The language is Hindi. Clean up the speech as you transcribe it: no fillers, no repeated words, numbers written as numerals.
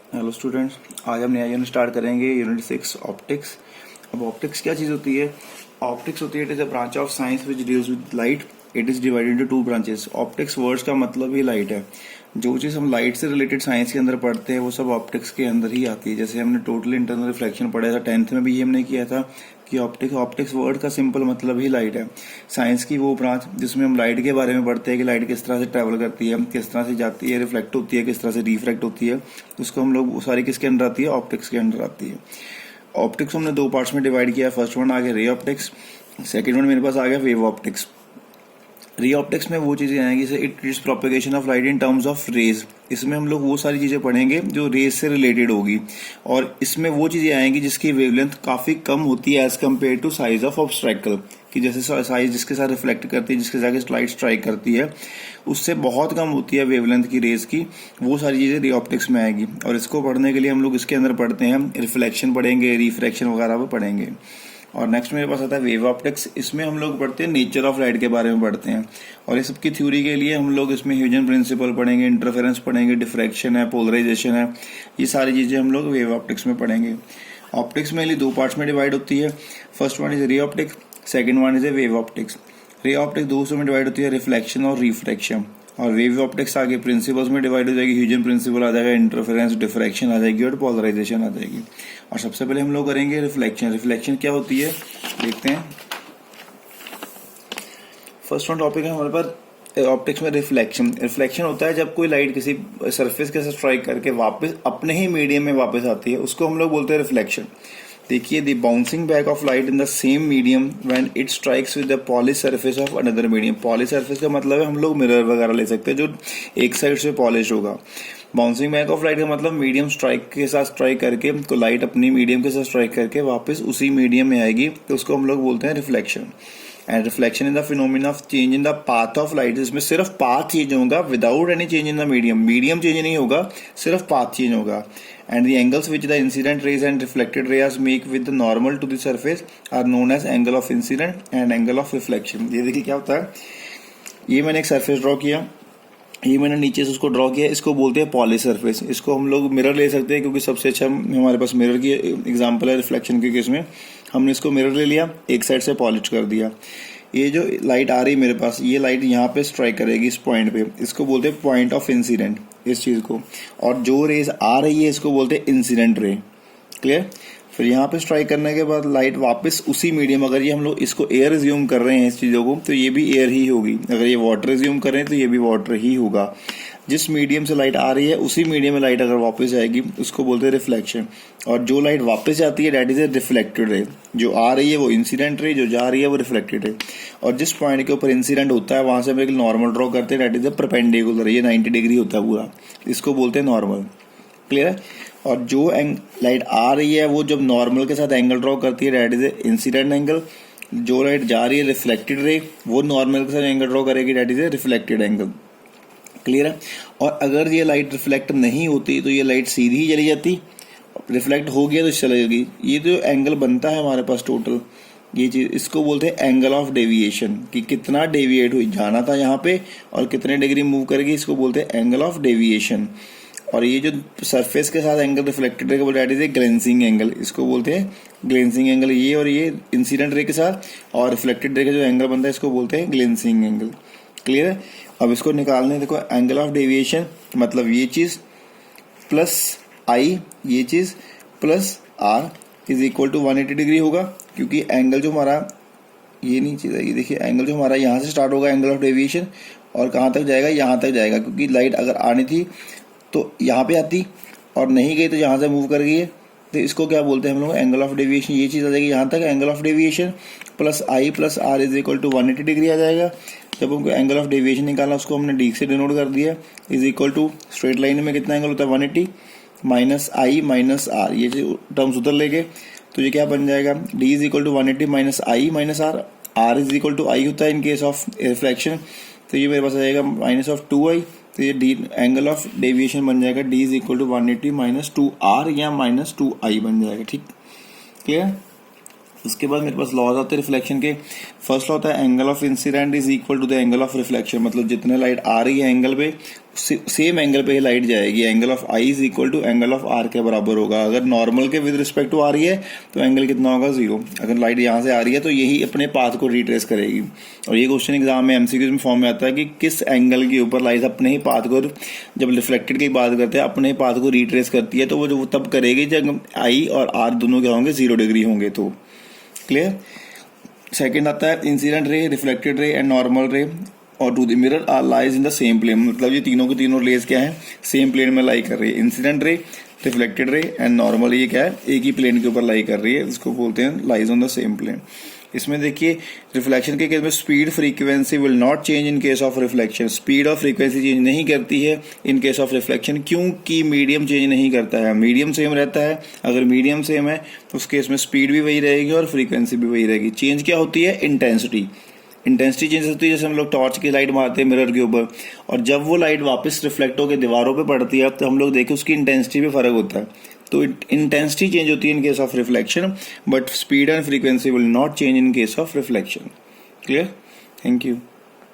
हेलो स्टूडेंट्स, आज हम नया यूनिट स्टार्ट करेंगे, यूनिट 6 ऑप्टिक्स। अब ऑप्टिक्स क्या चीज़ होती है? ऑप्टिक्स होती है it is a branch of science which deals with light. It is divided into two branches. Optics words का मतलब ही लाइट है। जो चीज़ हम लाइट से रिलेटेड साइंस के अंदर पढ़ते हैं वो सब ऑप्टिक्स के अंदर ही आती है। जैसे हमने टोटल इंटरनल रिफ्लेक्शन पढ़ा था 10th में भी, हमने किया था कि ऑप्टिक्स वर्ड का सिंपल मतलब ही लाइट है। साइंस की वो ब्रांच जिसमें हम लाइट के बारे में पढ़ते हैं कि लाइट किस तरह से ट्रैवल करती है, किस तरह से जाती है, रिफ्लेक्ट होती है, किस तरह से रिफ्रैक्ट होती है, उसको हम लोग सारी किसके अंदर आती है? ऑप्टिक्स के अंदर आती है। ऑप्टिक्स हमने दो पार्ट्स में डिवाइड किया। फर्स्ट वन आ गया रे ऑप्टिक्स, सेकेंड वन मेरे पास आ गया वेव ऑप्टिक्स। री ऑप्टिक्स में वो चीज़ें आएंगी जैसे it is propagation of light in terms of rays. इसमें हम लोग वो सारी चीज़ें पढ़ेंगे जो रेज से रिलेटेड होगी, और इसमें वो चीज़ें आएंगी जिसकी वेवलेंथ काफ़ी कम होती है as compare to size of obstacle. कि जैसे साइज जिसके साथ रिफ्लेक्ट करती है, जिसके साथ लाइट स्ट्राइक करती है, उससे बहुत कम होती है वेवलेंथ की रेज की। वो सारी चीज़ें री ऑप्टिक्स में आएगी, और इसको पढ़ने के लिए हम लोग इसके अंदर पढ़ते हैं रिफ्लेक्शन पढ़ेंगे, रिफ्रैक्शन वगैरह भी पढ़ेंगे। और नेक्स्ट मेरे पास आता है वेव ऑप्टिक्स। इसमें हम लोग पढ़ते हैं नेचर ऑफ लाइट के बारे में पढ़ते हैं, और इस सबकी थ्योरी के लिए हम लोग इसमें ह्यूजन प्रिंसिपल पढ़ेंगे, इंटरफेरेंस पढ़ेंगे, डिफ्रैक्शन है, पोलराइजेशन है, ये सारी चीज़ें हम लोग वेव ऑप्टिक्स में पढ़ेंगे। ऑप्टिक्स मेनली दो पार्ट्स में डिवाइड होती है। First one is ray optics, second one is a wave optics. Ray optics दो में डिवाइड होती है, रिफ्लेक्शन और रिफ्रैक्शन। और वेव ऑप्टिक्स आगे प्रिंसिपल्स में डिवाइड हो जाएगी, ह्यूजन प्रिंसिपल आ जाएगा, इंटरफेरेंस, डिफ्रैक्शन आ जाएगी, और पोलराइजेशन आ जाएगी। और सबसे पहले हम लोग करेंगे रिफ्लेक्शन। रिफ्लेक्शन क्या होती है देखते हैं। फर्स्ट वन टॉपिक है हमारे पास ऑप्टिक्स में रिफ्लेक्शन। रिफ्लेक्शन होता है जब कोई लाइट किसी सरफेस के साथ स्ट्राइक करके वापस अपने ही मीडियम में वापस आती है, उसको हम लोग बोलते हैं रिफ्लेक्शन। देखिए, the bouncing back of light in the same medium when it strikes with the polish surface of another medium. Polish surface का मतलब है हम लोग मिरर वगैरह ले सकते हैं जो एक साइड से पॉलिश होगा। बाउंसिंग बैक ऑफ लाइट का मतलब मीडियम स्ट्राइक के साथ स्ट्राइक करके, तो लाइट अपनी मीडियम के साथ स्ट्राइक करके वापस उसी मीडियम में आएगी, तो उसको हम लोग बोलते हैं reflection. And reflection in the phenomena of change in the path of light. इसमें सिर्फ पाथ चेंज होगा without any change in the medium. Medium change नहीं होगा, सिर्फ पाथ चेंज होगा। And the angles which the incident rays and reflected rays make with the normal to the surface are known as angle of incidence and angle of reflection. ये देखिए क्या होता है, ये मैंने एक सरफेस ड्रॉ किया, ये मैंने नीचे से उसको ड्रॉ किया, इसको बोलते हैं पॉलिश सरफेस। इसको हम लोग मिरर ले सकते हैं क्योंकि सबसे अच्छा हमारे पास मिरर की एग्जांपल है रिफ्लेक्शन के केस में। हमने इसको मिरर ले लिया, एक साइड से पॉलिश कर दिया। ये जो लाइट आ रही है मेरे पास, ये लाइट यहाँ पे स्ट्राइक करेगी इस पॉइंट पे, इसको बोलते हैं पॉइंट ऑफ इंसिडेंट, इस चीज को। और जो रेज आ रही है इसको बोलते हैं इंसिडेंट रे। क्लियर? फिर यहाँ पे स्ट्राइक करने के बाद लाइट वापस उसी मीडियम, अगर ये हम लोग इसको एयर रिज्यूम कर रहे हैं इस चीज़ों को, तो ये भी एयर ही होगी। अगर ये वाटर रिज्यूम कर रहे हैं तो ये भी वाटर ही होगा। जिस मीडियम से लाइट आ रही है उसी मीडियम में लाइट अगर वापस आएगी उसको बोलते हैं रिफ्लेक्शन। और जो लाइट वापस जाती है that is a reflected ray. जो आ रही है वो इंसिडेंट रे, जो जा रही है वो रिफ्लेक्टेड रे। और जिस पॉइंट के ऊपर इंसिडेंट होता है वहां से हम एक नॉर्मल ड्रॉ करते हैं, डेट इज ए परपेंडिकुलर। ये 90 डिग्री होता है पूरा, इसको बोलते हैं नॉर्मल। क्लियर है? और जो लाइट आ रही है वो जब नॉर्मल के साथ एंगल ड्रॉ करती है, that is a incident angle. जो लाइट जा रही है रिफ्लेक्टेड रे, वो नॉर्मल के साथ एंगल ड्रॉ करेगी, that is a reflected angle. Clear है? और अगर ये लाइट रिफ्लेक्ट नहीं होती तो ये लाइट सीधी ही चली जाती, रिफ्लेक्ट हो गया तो चली जाएगी। ये जो एंगल बनता है हमारे पास टोटल, ये चीज, इसको बोलते हैं एंगल ऑफ डेविएशन, कि कितना डेविएट हुई, जाना था यहाँ पे और कितने डिग्री मूव करेगी, इसको बोलते हैं एंगल ऑफ डेविएशन। और ये जो सरफेस के साथ एंगल रिफ्लेक्टेड रे का बोलते हैं ग्लेंसिंग एंगल, इसको बोलते हैं ग्लेंसिंग एंगल। ये और ये इंसिडेंट रे के साथ और रिफ्लेक्टेड रे का जो एंगल बनता है इसको बोलते हैं ग्लेंसिंग एंगल। क्लियर है? अब इसको निकालने, देखो एंगल ऑफ डेविएशन मतलब ये चीज प्लस आई, ये चीज plus R is equal to 180 degree होगा, क्योंकि एंगल जो हमारा ये नहीं चीज है, ये देखिए एंगल जो हमारा यहाँ से स्टार्ट होगा एंगल ऑफ डेविएशन, और कहाँ तक जाएगा, यहाँ तक जाएगा। क्योंकि लाइट अगर आनी थी तो यहाँ पे आती और नहीं गई तो यहाँ से मूव कर गई है, तो इसको क्या बोलते हैं हम लोग, एंगल ऑफ डेविएशन। ये चीज़ आ जाएगी यहाँ तक, angle of deviation plus I plus R is equal to 180 degree आ जाएगा। जब हमको एंगल ऑफ डेविएशन निकालना, उसको हमने डी से डिनोट कर दिया, is equal to straight line में कितना एंगल होता है 180 माइनस आई माइनस आर, ये टर्म्स उधर ले गए तो ये क्या बन जाएगा, D is equal to 180 minus I minus R. R is equal to I होता है इन केस ऑफ रिफ्लेक्शन, तो ये मेरे पास आ जाएगा माइनस ऑफ 2i। तो ये डी एंगल ऑफ डेविएशन बन जाएगा D is equal to 180 minus 2r या माइनस 2i बन जाएगा। ठीक, क्लियर? उसके बाद मेरे पास लॉज आते हैं रिफ्लेक्शन के। फर्स्ट लॉ होता है angle of incidence is equal to the angle of reflection, मतलब जितने लाइट आ रही है एंगल पे सेम एंगल पे ही लाइट जाएगी। Angle of I is equal to angle of R के बराबर होगा। अगर नॉर्मल के विद रिस्पेक्ट टू आ रही है तो एंगल कितना होगा, 0। अगर लाइट यहाँ से आ रही है तो यही अपने पाथ को रिट्रेस करेगी। और ये क्वेश्चन एग्जाम में एमसीक्यूज में फॉर्म में आता है कि किस एंगल के ऊपर लाइट अपने ही पाथ को, जब रिफ्लेक्टेड की बात करते हैं, अपने पाथ को रिट्रेस करती है, तो वो जो तब करेगी जब आई और आर दोनों क्या होंगे, 0 डिग्री होंगे। तो क्लियर। सेकंड आता है incident ray, reflected ray and normal ray और to the mirror are lies in the same plane, मतलब ये तीनों की तीनों रेज क्या है, सेम प्लेन में लाई कर रही है। Incident ray, reflected ray and normal, ये क्या है, एक ही प्लेन के ऊपर लाई कर रही है, इसको बोलते हैं lies on the same plane. इसमें देखिए रिफ्लेक्शन के केस में speed frequency will not change in case of reflection, speed और फ्रीक्वेंसी चेंज नहीं करती है इन केस ऑफ रिफ्लेक्शन, क्योंकि मीडियम चेंज नहीं करता है, मीडियम सेम रहता है। अगर मीडियम सेम है तो उस केस में स्पीड भी वही रहेगी और फ्रीक्वेंसी भी वही रहेगी। चेंज क्या होती है, इंटेंसिटी चेंज होती है। जैसे हम लोग टॉर्च की लाइट मारते हैं मिरर के ऊपर, और जब वो लाइट वापस रिफ्लेक्ट होकर दीवारों पे पड़ती है तो हम लोग देखें उसकी इंटेंसिटी में फर्क होता है। तो इंटेंसिटी चेंज होती है in case of reflection, but speed and frequency will not change in case of reflection. Clear. Thank you.